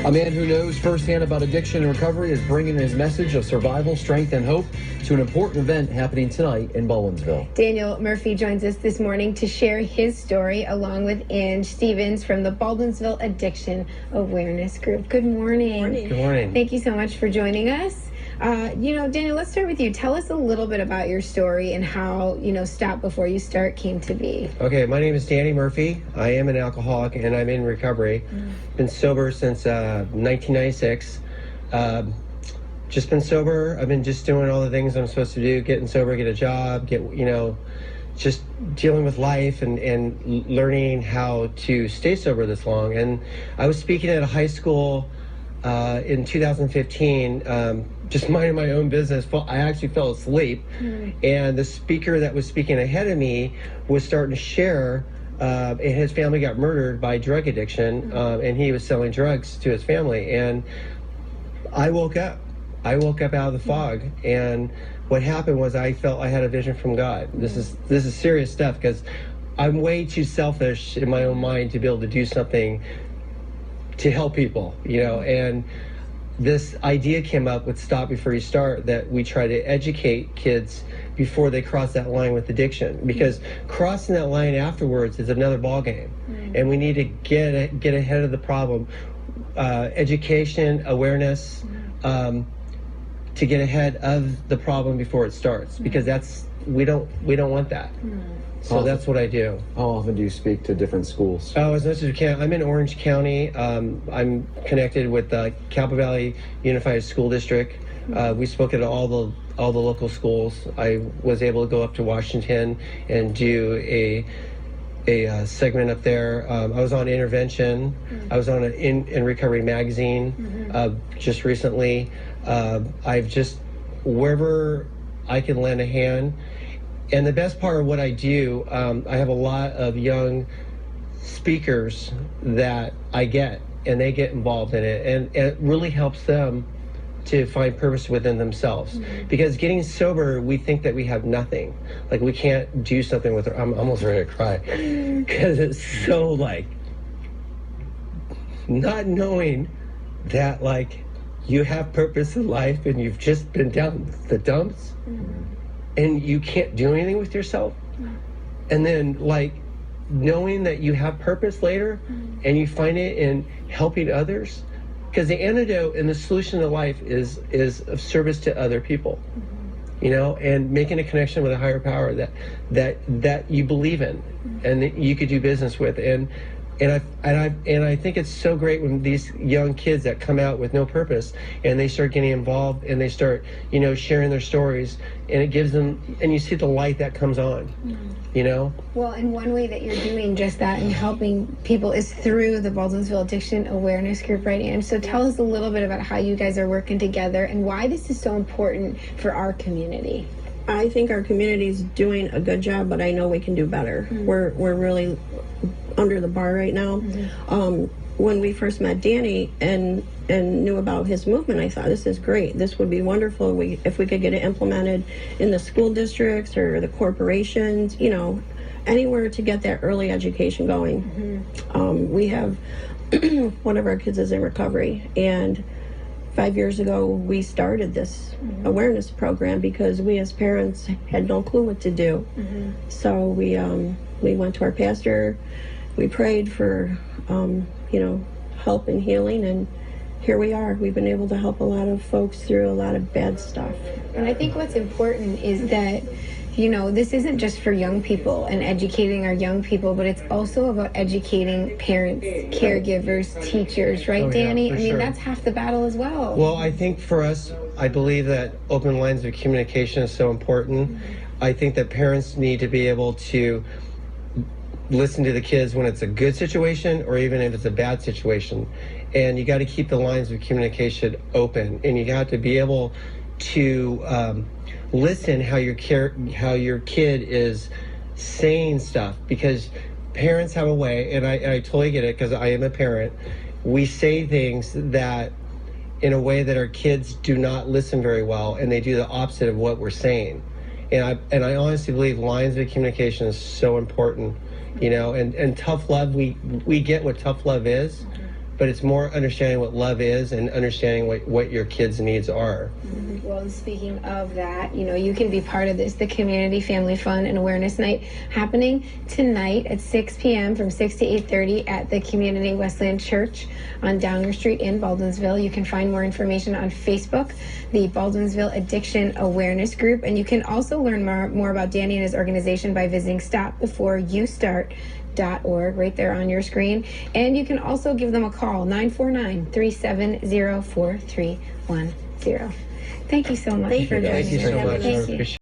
A man who knows firsthand about addiction and recovery is bringing his message of survival, strength, and hope to an important event happening tonight in Baldwinsville. Daniel Murphy joins us this morning to share his story along with Ange Stevens from the Baldwinsville Addiction Awareness Group. Good morning. Good morning. Thank you so much for joining us. Daniel, let's start with you. Tell us a little bit about your story and how, Stop Before You Start came to be. Okay, my name is Danny Murphy. I am an alcoholic and I'm in recovery. Been sober since 1996. Just been sober. I've been just doing all the things I'm supposed to do, getting sober, get a job, just dealing with life and learning how to stay sober this long. And I was speaking at a high school in 2015, just minding my own business. I actually fell asleep, and the speaker that was speaking ahead of me was starting to share, and his family got murdered by drug addiction, and he was selling drugs to his family. And I woke up out of the fog, and what happened was I felt I had a vision from God. This is serious stuff, because I'm way too selfish in my own mind to be able to do something to help people, and this idea came up with Stop Before You Start, that we try to educate kids before they cross that line with addiction, because crossing that line afterwards is another ballgame, and we need to get ahead of the problem. Education, awareness, to get ahead of the problem before it starts, because we don't want that. So that's what I do. How often do you speak to different schools? Oh, as much as we can. I'm in Orange County. I'm connected with the Cabo Valley Unified School District. We spoke at all the local schools. I was able to go up to Washington and do a segment up there. I was on Intervention. I was on in Recovery magazine just recently. I've just, wherever I can lend a hand. And the best part of what I do, I have a lot of young speakers that I get, and they get involved in it, and it really helps them to find purpose within themselves. Because getting sober, we think that we have nothing. Like, we can't do something with it. I'm almost ready to cry, because it's so, not knowing that, you have purpose in life, and you've just been down the dumps, and you can't do anything with yourself. And then knowing that you have purpose later, and you find it in helping others, because the antidote and the solution to life is of service to other people, and making a connection with a higher power that you believe in and that you could do business with. And I think it's so great when these young kids that come out with no purpose and they start getting involved and they start, sharing their stories, and it gives them, and you see the light that comes on, Well, and one way that you're doing just that and helping people is through the Baldwinsville Addiction Awareness Group, right, Ange? So tell us a little bit about how you guys are working together and why this is so important for our community. I think our community is doing a good job, but I know we can do better. We're really under the bar right now. When we first met Danny and knew about his movement, I thought, this is great. This would be wonderful if we could get it implemented in the school districts or the corporations, anywhere to get that early education going. We have one of our kids is in recovery, and 5 years ago we started this awareness program because we as parents had no clue what to do. So we went to our pastor, we prayed for help and healing, and here we are. We've been able to help a lot of folks through a lot of bad stuff. And I think what's important is that this isn't just for young people and educating our young people, but it's also about educating parents, caregivers, teachers, right, Danny? Yeah, I mean, sure. That's half the battle as well. Well, I think for us, I believe that open lines of communication is so important. I think that parents need to be able to listen to the kids when it's a good situation or even if it's a bad situation. And you got to keep the lines of communication open, and you got to be able to listen how your kid is saying stuff, because parents have a way, and I totally get it because I am a parent. We say things that in a way that our kids do not listen very well, and they do the opposite of what we're saying. And I honestly believe lines of communication is so important, and tough love, we get what tough love is, but it's more understanding what love is and understanding what your kids' needs are. Well, and speaking of that, you know, you can be part of this, the Community Family Fun and Awareness Night, happening tonight at 6 p.m. from 6 to 8:30 at the Community Wesleyan Church on Downer Street in Baldwinsville. You can find more information on Facebook, the Baldwinsville Addiction Awareness Group, and you can also learn more about Danny and his organization by visiting StopB4UStart.org right there on your screen. And you can also give them a call, 949-370-4310. Thank you so much for joining Thank you so us. much. I Thank you. appreciate